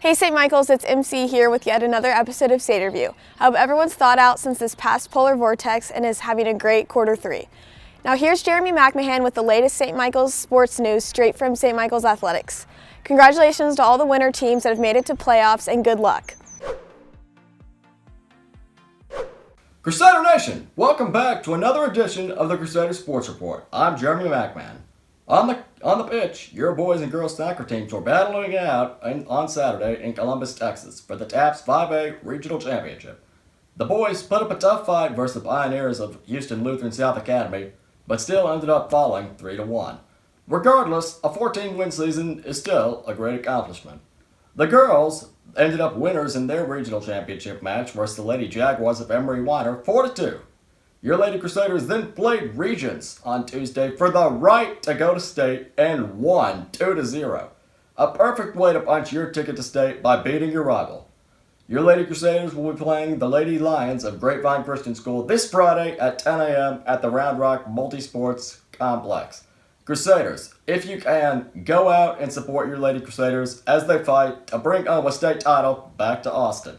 Hey St. Michael's, it's MC here with yet another episode of Seder View. I hope everyone's thawed out since this past polar vortex and is having a great quarter three. Now here's Jeremy McMahon with the latest St. Michael's sports news straight from St. Michael's Athletics. Congratulations to all the winter teams that have made it to playoffs and good luck. Crusader Nation, welcome back to another edition of the Crusader Sports Report. I'm Jeremy McMahon. On the pitch, your boys and girls soccer teams were battling it out on Saturday in Columbus, Texas for the TAPS 5A Regional Championship. The boys put up a tough fight versus the Pioneers of Houston Lutheran South Academy, but still ended up falling 3-1. Regardless, a 14-win season is still a great accomplishment. The girls ended up winners in their regional championship match versus the Lady Jaguars of Emery Weiner 4-2. Your Lady Crusaders then played Regents on Tuesday for the right to go to state and won 2-0. A perfect way to punch your ticket to state by beating your rival. Your Lady Crusaders will be playing the Lady Lions of Grapevine Christian School this Friday at 10 a.m. at the Round Rock Multisports Complex. Crusaders, if you can, go out and support your Lady Crusaders as they fight to bring home a state title back to Austin.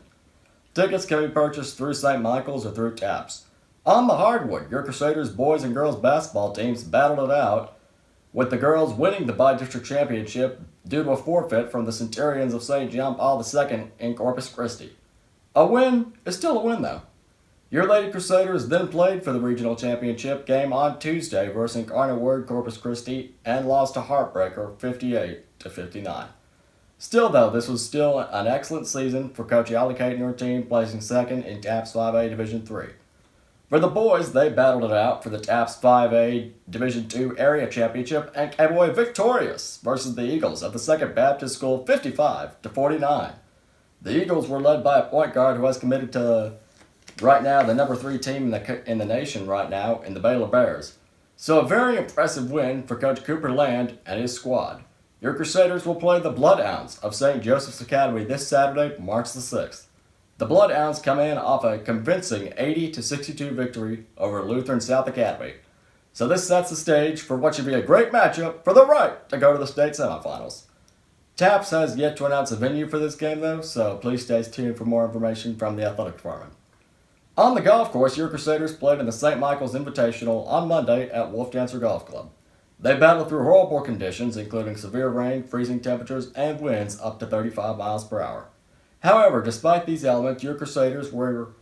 Tickets can be purchased through St. Michael's or through TAPS. On the hardwood, your Crusaders boys and girls basketball teams battled it out, with the girls winning the by-district championship due to a forfeit from the Centurions of St. John Paul II in Corpus Christi. A win is still a win, though. Your Lady Crusaders then played for the regional championship game on Tuesday versus Incarnate Word Corpus Christi and lost a heartbreaker 58-59. Still, though, this was still an excellent season for Coach Allie Kate and her team, placing second in TAPS 5A Division III. For the boys, they battled it out for the TAPS 5A Division II Area Championship and came away victorious versus the Eagles of the 2nd Baptist School 55-49. The Eagles were led by a point guard who has committed to, right now, the number 3 team in the nation right now in the Baylor Bears. So a very impressive win for Coach Cooper Land and his squad. Your Crusaders will play the Bloodhounds of St. Joseph's Academy this Saturday, March the 6th. The Bloodhounds come in off a convincing 80-62 victory over Lutheran South Academy. So this sets the stage for what should be a great matchup for the right to go to the state semifinals. TAPS has yet to announce a venue for this game though, so please stay tuned for more information from the athletic department. On the golf course, your Crusaders played in the St. Michael's Invitational on Monday at Wolf Dancer Golf Club. They battled through horrible conditions, including severe rain, freezing temperatures, and winds up to 35 miles per hour. However, despite these elements, your Crusaders were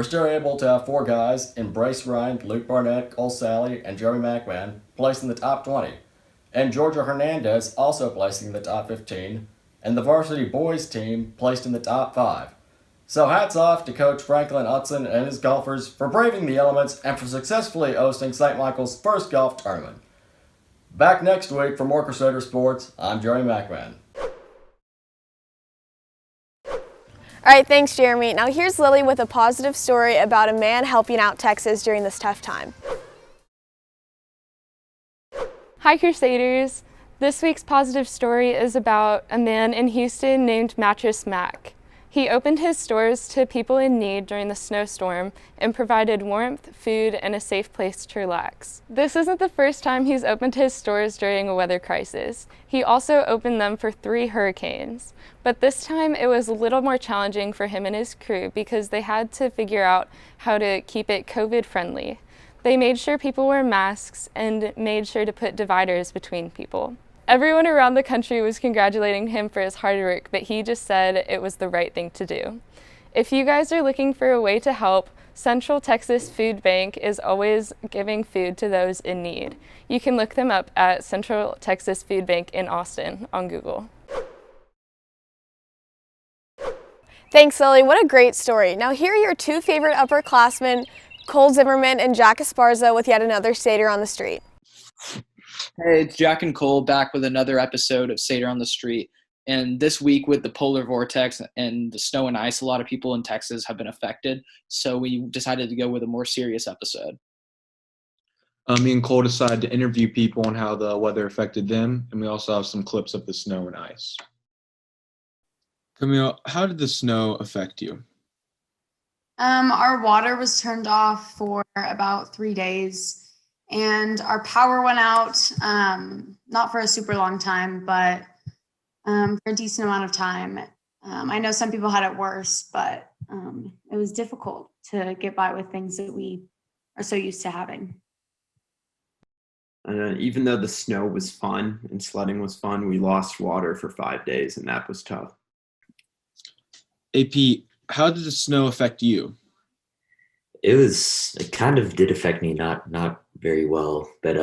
still able to have 4 guys in Brace Ryan, Luke Barnett, Cole Sally, and Jeremy McMahon placed in the top 20, and Georgia Hernandez also placing in the top 15, and the varsity boys team placed in the top 5. So hats off to Coach Franklin Utzon and his golfers for braving the elements and for successfully hosting St. Michael's first golf tournament. Back next week for more Crusader Sports, I'm Jeremy McMahon. All right, thanks Jeremy. Now here's Lily with a positive story about a man helping out Texas during this tough time. Hi Crusaders! This week's positive story is about a man in Houston named Mattress Mac. He opened his stores to people in need during the snowstorm and provided warmth, food, and a safe place to relax. This isn't the first time he's opened his stores during a weather crisis. He also opened them for 3 hurricanes. But this time it was a little more challenging for him and his crew because they had to figure out how to keep it COVID friendly. They made sure people wore masks and made sure to put dividers between people. Everyone around the country was congratulating him for his hard work, but he just said it was the right thing to do. If you guys are looking for a way to help, Central Texas Food Bank is always giving food to those in need. You can look them up at Central Texas Food Bank in Austin on Google. Thanks Lily, what a great story. Now here are your 2 favorite upperclassmen, Cole Zimmerman and Jack Esparza with yet another Seder on the Street. Hey, it's Jack and Cole back with another episode of Seder on the Street. And this week with the polar vortex and the snow and ice, a lot of people in Texas have been affected. So we decided to go with a more serious episode. Me and Cole decided to interview people on how the weather affected them. And we also have some clips of the snow and ice. Camille, how did the snow affect you? Our water was turned off for about 3 days. And our power went out, not for a super long time, but for a decent amount of time. I know some people had it worse, but it was difficult to get by with things that we are so used to having. Even though the snow was fun and sledding was fun, we lost water for 5 days, and that was tough. AP, how did the snow affect you? It kind of did affect me, not very well, but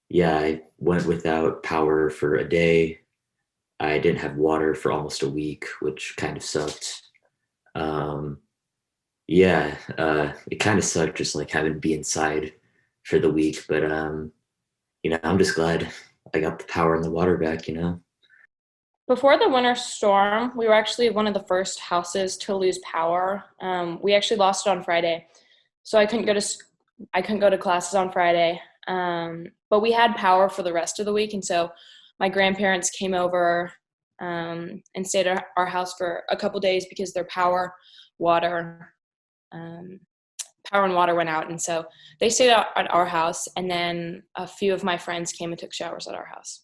yeah, I went without power for a day. I didn't have water for almost a week, which kind of sucked. Yeah, it kind of sucked just like having to be inside for the week, but I'm just glad I got the power and the water back. Before the winter storm, we were actually one of the first houses to lose power. We actually lost it on Friday, so I couldn't go to classes on Friday. But we had power for the rest of the week, and so my grandparents came over and stayed at our house for a couple days because their power and water went out, and so they stayed out at our house, and then a few of my friends came and took showers at our house.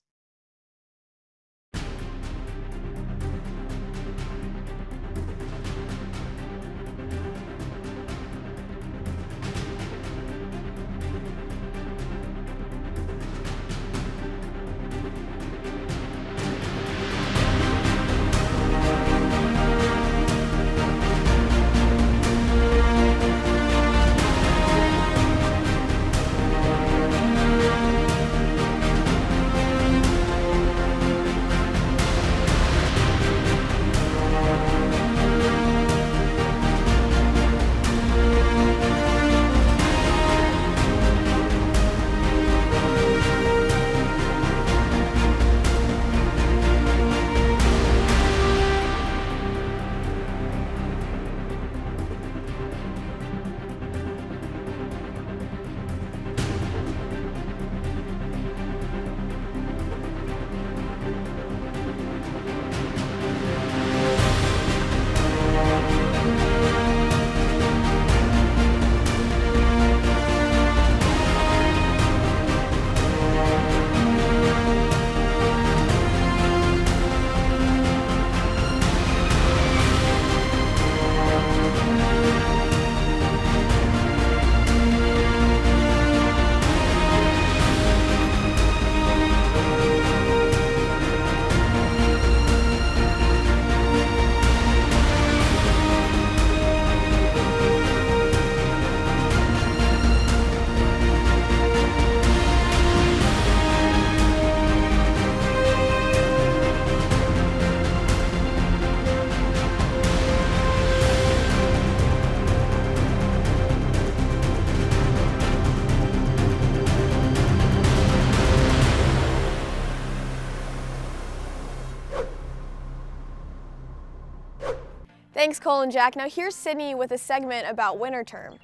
Thanks, Cole and Jack. Now here's Sydney with a segment about winter term.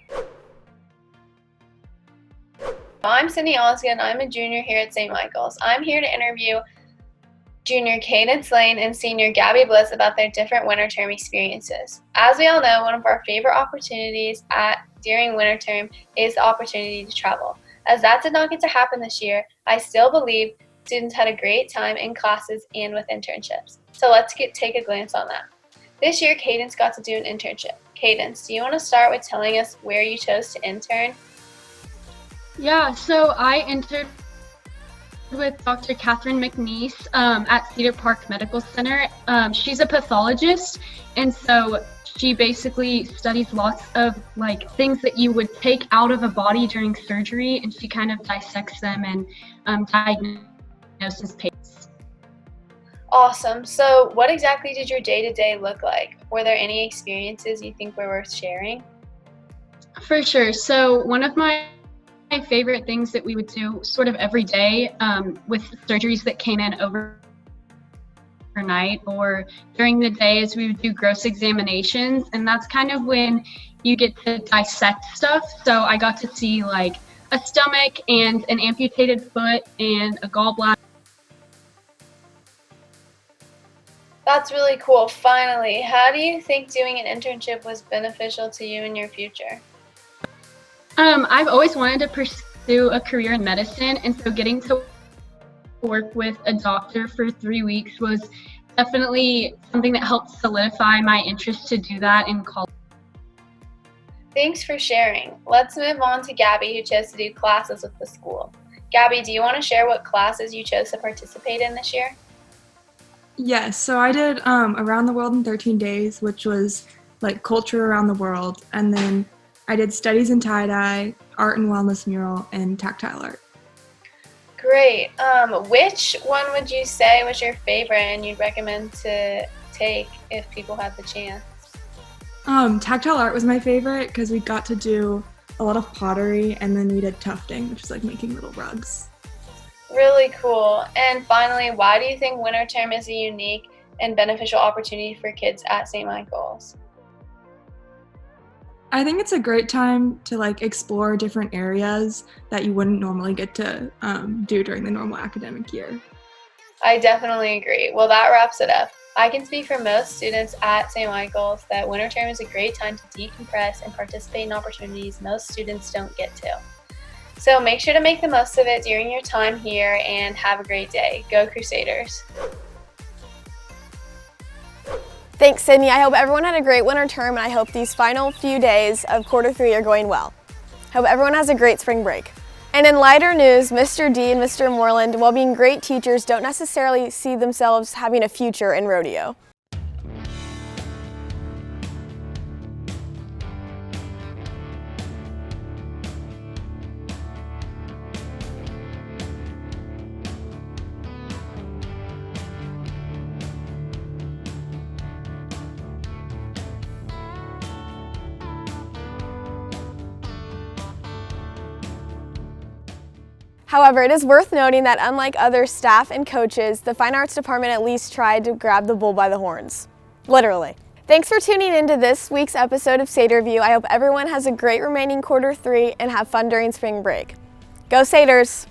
I'm Sydney Osgood. I'm a junior here at St. Michael's. I'm here to interview junior Cadence Lane and senior Gabby Bliss about their different winter term experiences. As we all know, one of our favorite opportunities during winter term is the opportunity to travel. As that did not get to happen this year, I still believe students had a great time in classes and with internships. So let's take a glance on that. This year, Cadence got to do an internship. Cadence, do you want to start with telling us where you chose to intern? Yeah, so I interned with Dr. Catherine McNeese at Cedar Park Medical Center. She's a pathologist, and so she basically studies lots of things that you would take out of a body during surgery, and she kind of dissects them and diagnoses patients. Awesome. So what exactly did your day-to-day look like? Were there any experiences you think were worth sharing? For sure. So one of my favorite things that we would do sort of every day with surgeries that came in overnight or during the day is we would do gross examinations, and that's kind of when you get to dissect stuff. So I got to see a stomach and an amputated foot and a gallbladder. That's really cool. Finally, how do you think doing an internship was beneficial to you in your future? I've always wanted to pursue a career in medicine, and so getting to work with a doctor for 3 weeks was definitely something that helped solidify my interest to do that in college. Thanks for sharing. Let's move on to Gabby, who chose to do classes with the school. Gabby, do you want to share what classes you chose to participate in this year? Yes, so I did Around the World in 13 Days, which was like culture around the world. And then I did Studies in Tie-Dye, Art and Wellness Mural, and Tactile Art. Great. Which one would you say was your favorite and you'd recommend to take if people had the chance? Tactile Art was my favorite because we got to do a lot of pottery, and then we did tufting, which is like making little rugs. Really cool. And finally, why do you think winter term is a unique and beneficial opportunity for kids at St. Michael's? I think it's a great time to like explore different areas that you wouldn't normally get to do during the normal academic year. I definitely agree. Well, that wraps it up. I can speak for most students at St. Michael's that winter term is a great time to decompress and participate in opportunities most students don't get to. So make sure to make the most of it during your time here and have a great day. Go Crusaders! Thanks, Sydney. I hope everyone had a great winter term, and I hope these final few days of quarter 3 are going well. Hope everyone has a great spring break. And in lighter news, Mr. D and Mr. Moreland, while being great teachers, don't necessarily see themselves having a future in rodeo. However, it is worth noting that unlike other staff and coaches, the Fine Arts Department at least tried to grab the bull by the horns. Literally. Thanks for tuning into this week's episode of Satyr I hope everyone has a great remaining quarter 3 and have fun during spring break. Go Satyrs!